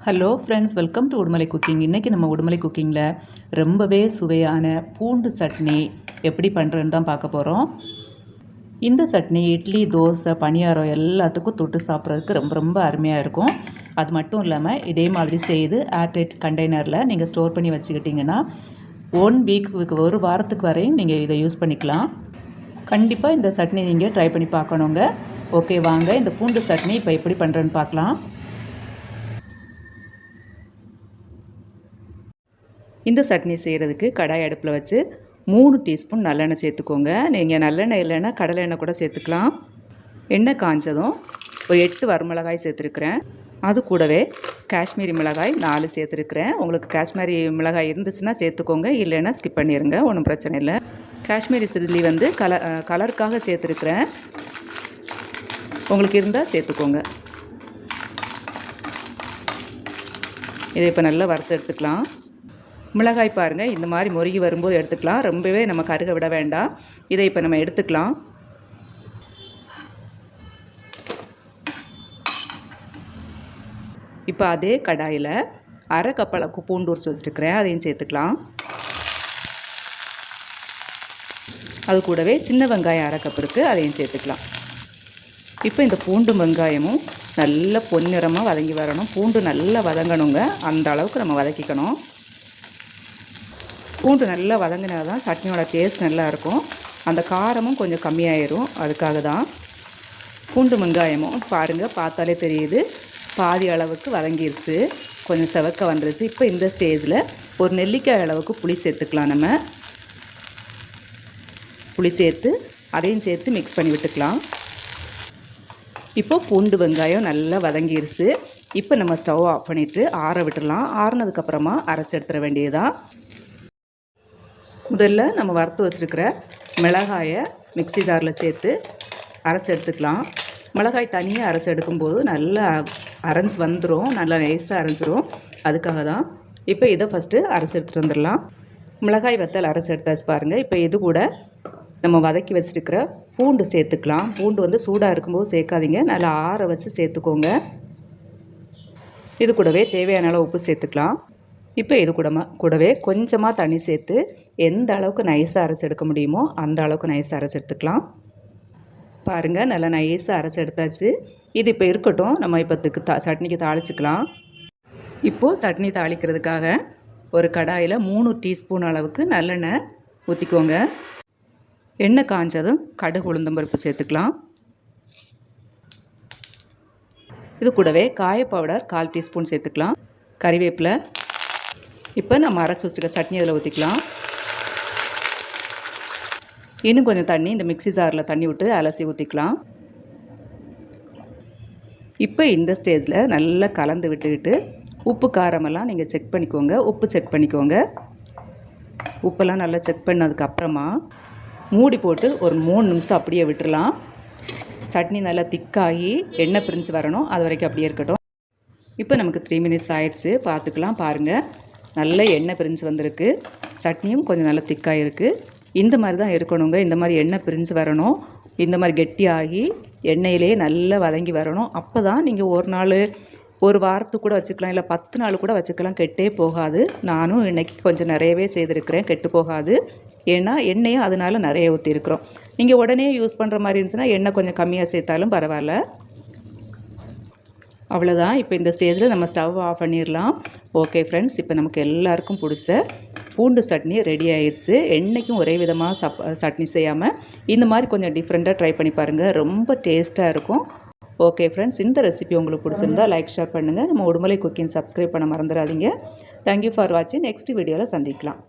Hello friends, welcome to Udumalai cooking. இன்றைக்கி நம்ம உடுமலை குக்கிங்கில் ரொம்பவே சுவையான பூண்டு சட்னி எப்படி பண்ணுறதுன்னு தான் பார்க்க போகிறோம். இந்த சட்னி இட்லி, தோசை, பணியாரம் எல்லாத்துக்கும் தொட்டு சாப்பிட்றதுக்கு ரொம்ப ரொம்ப அருமையாக இருக்கும். அது மட்டும் இல்லாமல் இதே மாதிரி செய்து ஏர்டைட் கண்டெய்னரில் நீங்கள் ஸ்டோர் பண்ணி வச்சுக்கிட்டிங்கன்னா 1 வீக்கு ஒரு வாரத்துக்கு வரையும் நீங்கள் இதை யூஸ் பண்ணிக்கலாம். கண்டிப்பாக இந்த சட்னி நீங்கள் ட்ரை பண்ணி பார்க்கணுங்க. ஓகே, வாங்க இந்த பூண்டு சட்னி இப்போ எப்படி பண்ணுறேன்னு பார்க்கலாம். இந்த சட்னி செய்கிறதுக்கு கடாய் அடுப்பில் வச்சு 3 டீஸ்பூன் நல்லெண்ணெய் சேர்த்துக்கோங்க. நீங்கள் நல்லெண்ணெய் இல்லைன்னா கடலை எண்ணெய் கூட சேர்த்துக்கலாம். எண்ணெய் காஞ்சதும் ஒரு 8 வரமிளகாய் சேர்த்துருக்குறேன். அது கூடவே காஷ்மீரி மிளகாய் 4 சேர்த்துருக்குறேன். உங்களுக்கு காஷ்மீரி மிளகாய் இருந்துச்சுன்னா சேர்த்துக்கோங்க, இல்லைன்னா ஸ்கிப் பண்ணிடுங்க, ஒன்றும் பிரச்சனை இல்லை. காஷ்மீரி சில்லி வந்து கலருக்காக சேர்த்துருக்குறேன். உங்களுக்கு இருந்தால் சேர்த்துக்கோங்க. இதை இப்போ நல்லா வறுத்து எடுத்துக்கலாம். மிளகாய் பாருங்கள், இந்த மாதிரி முருகி வரும்போது எடுத்துக்கலாம். ரொம்பவே நம்ம கருக விட வேண்டாம். இதை இப்போ நம்ம எடுத்துக்கலாம். இப்போ அதே கடாயில் 1/2 கப் அளவுக்கு பூண்டு உரிச்சு வச்சுருக்கிறேன், அதையும் சேர்த்துக்கலாம். அது கூடவே சின்ன வெங்காயம் 1/2 கப் இருக்குது, அதையும் சேர்த்துக்கலாம். இப்போ இந்த பூண்டு வெங்காயமும் நல்லா பொன்னிறமாக வதங்கி வரணும். பூண்டு நல்லா வதங்கணுங்க, அந்த அளவுக்கு நம்ம வதக்கிக்கணும். பூண்டு நல்லா வதங்கினா தான் சட்னியோட டேஸ்ட் நல்லாயிருக்கும். அந்த காரமும் கொஞ்சம் கம்மியாயிரும். அதுக்காக தான் பூண்டு வெங்காயமும் பாருங்கள், பார்த்தாலே தெரியுது பாதி அளவுக்கு வதங்கிருச்சு, கொஞ்சம் செவக்க வந்துருச்சு. இப்போ இந்த ஸ்டேஜில் ஒரு நெல்லிக்காய் அளவுக்கு புளி சேர்த்துக்கலாம். நம்ம புளி சேர்த்து அதையும் சேர்த்து மிக்ஸ் பண்ணி விட்டுக்கலாம். இப்போ பூண்டு வெங்காயம் நல்லா வதங்கிருச்சு. இப்போ நம்ம ஸ்டவ் ஆஃப் பண்ணிவிட்டு ஆற விட்டுடலாம். ஆறுனதுக்கப்புறமா அரைச்சி எடுத்துட வேண்டியதுதான். முதல்ல நம்ம வறுத்து வச்சுருக்கிற மிளகாயை மிக்ஸி ஜாரில் சேர்த்து அரைச்சி எடுத்துக்கலாம். மிளகாய் தனியாக அரைச்சி எடுக்கும்போது நல்லா அரைஞ்சி வந்துடும், நல்லா நைஸாக அரைஞ்சிரும். அதுக்காக தான் இப்போ இதை ஃபஸ்ட்டு அரைச்சி எடுத்துகிட்டு வந்துடலாம். மிளகாய் வத்தல் அரைச்சி எடுத்தாச்சு பாருங்கள். இப்போ இது கூட நம்ம வதக்கி வச்சுருக்கிற பூண்டு சேர்த்துக்கலாம். பூண்டு வந்து சூடாக இருக்கும்போது சேர்க்காதீங்க, நல்லா ஆற வச்சு சேர்த்துக்கோங்க. இது கூடவே தேவையான அளவு உப்பு சேர்த்துக்கலாம். இப்போ இது கூடவே கொஞ்சமாக தண்ணி சேர்த்து எந்த அளவுக்கு நைஸாக அரைச்சி எடுக்க முடியுமோ அந்த அளவுக்கு நைஸாக அரைச்சி எடுத்துக்கலாம். பாருங்கள், நல்லா நைஸாக அரைச்சி எடுத்தாச்சு. இது இப்போ இருக்கட்டும். நம்ம இப்போ சட்னிக்கு தாளிச்சிக்கலாம். இப்போது சட்னி தாளிக்கிறதுக்காக ஒரு கடாயில் 3 டீஸ்பூன் அளவுக்கு நல்லெண்ணெய் ஊற்றிக்கோங்க. எண்ணெய் காஞ்சதும் கடுகு உளுந்தம்பருப்பு சேர்த்துக்கலாம். இது கூடவே காய பவுடர் 1/4 டீஸ்பூன் சேர்த்துக்கலாம். கறிவேப்பிலை. இப்போ நம்ம அரைச்சி வச்சுருக்க சட்னி அதில் ஊற்றிக்கலாம். இன்னும் கொஞ்சம் தண்ணி இந்த மிக்ஸி ஜாரில் தண்ணி விட்டு அலசி ஊற்றிக்கலாம். இப்போ இந்த ஸ்டேஜில் நல்லா கலந்து விட்டுக்கிட்டு உப்பு காரமெல்லாம் நீங்கள் செக் பண்ணிக்கோங்க. உப்பு செக் பண்ணிக்கோங்க. உப்பெல்லாம் நல்லா செக் பண்ணதுக்கப்புறமா மூடி போட்டு ஒரு 3 நிமிஷம் அப்படியே விட்டுடலாம். சட்னி நல்லா திக்காகி எண்ணெய் பிரிஞ்சு வரணும், அது வரைக்கும் அப்படியே இருக்கட்டும். இப்போ நமக்கு 3 மினிட்ஸ் ஆயிடுச்சு, பார்த்துக்கலாம். பாருங்கள், நல்ல எண்ணெய் பிரிஞ்சு வந்திருக்கு. சட்னியும் கொஞ்சம் நல்லா திக்காக இருக்குது. இந்த மாதிரி தான் இருக்கணுங்க. இந்த மாதிரி எண்ணெய் பிரிஞ்சு வரணும். இந்த மாதிரி கெட்டியாகி எண்ணெயிலே நல்லா வதங்கி வரணும். அப்போ தான் நீங்கள் ஒரு நாள், ஒரு வாரத்துக்கு கூட வச்சுக்கலாம், இல்லை 10 நாள் கூட வச்சுக்கலாம், கெட்டே போகாது. நானும் இன்றைக்கி கொஞ்சம் நிறையவே செய்திருக்கிறேன், கெட்டு போகாது. ஏன்னா எண்ணெயும் அதனால் நிறைய ஊற்றிருக்கிறோம். நீங்கள் உடனே யூஸ் பண்ணுற மாதிரி இருந்துச்சுன்னா எண்ணெய் கொஞ்சம் கம்மியாக சேர்த்தாலும் பரவாயில்ல. அவ்வளோதான். இப்போ இந்த ஸ்டேஜில் நம்ம ஸ்டவ் ஆஃப் பண்ணிடலாம். ஓகே ஃப்ரெண்ட்ஸ், இப்போ நமக்கு எல்லாருக்கும் பிடிச்ச பூண்டு சட்னி ரெடி ஆயிடுச்சு. என்றைக்கும் ஒரே விதமாக சட்னி செய்யாமல் இந்த மாதிரி கொஞ்சம் டிஃப்ரெண்ட்டாக ட்ரை பண்ணி பாருங்கள், ரொம்ப டேஸ்ட்டாக இருக்கும். ஓகே ஃப்ரெண்ட்ஸ், இந்த ரெசிபி உங்களுக்கு பிடிச்சிருந்தா லைக், ஷேர் பண்ணுங்கள். நம்ம உடுமலை குக்கிங் சப்ஸ்கிரைப் பண்ண மறந்துடாதீங்க. தேங்க்யூ ஃபார் வாட்சிங். நெக்ஸ்ட் வீடியோவில் சந்திக்கலாம்.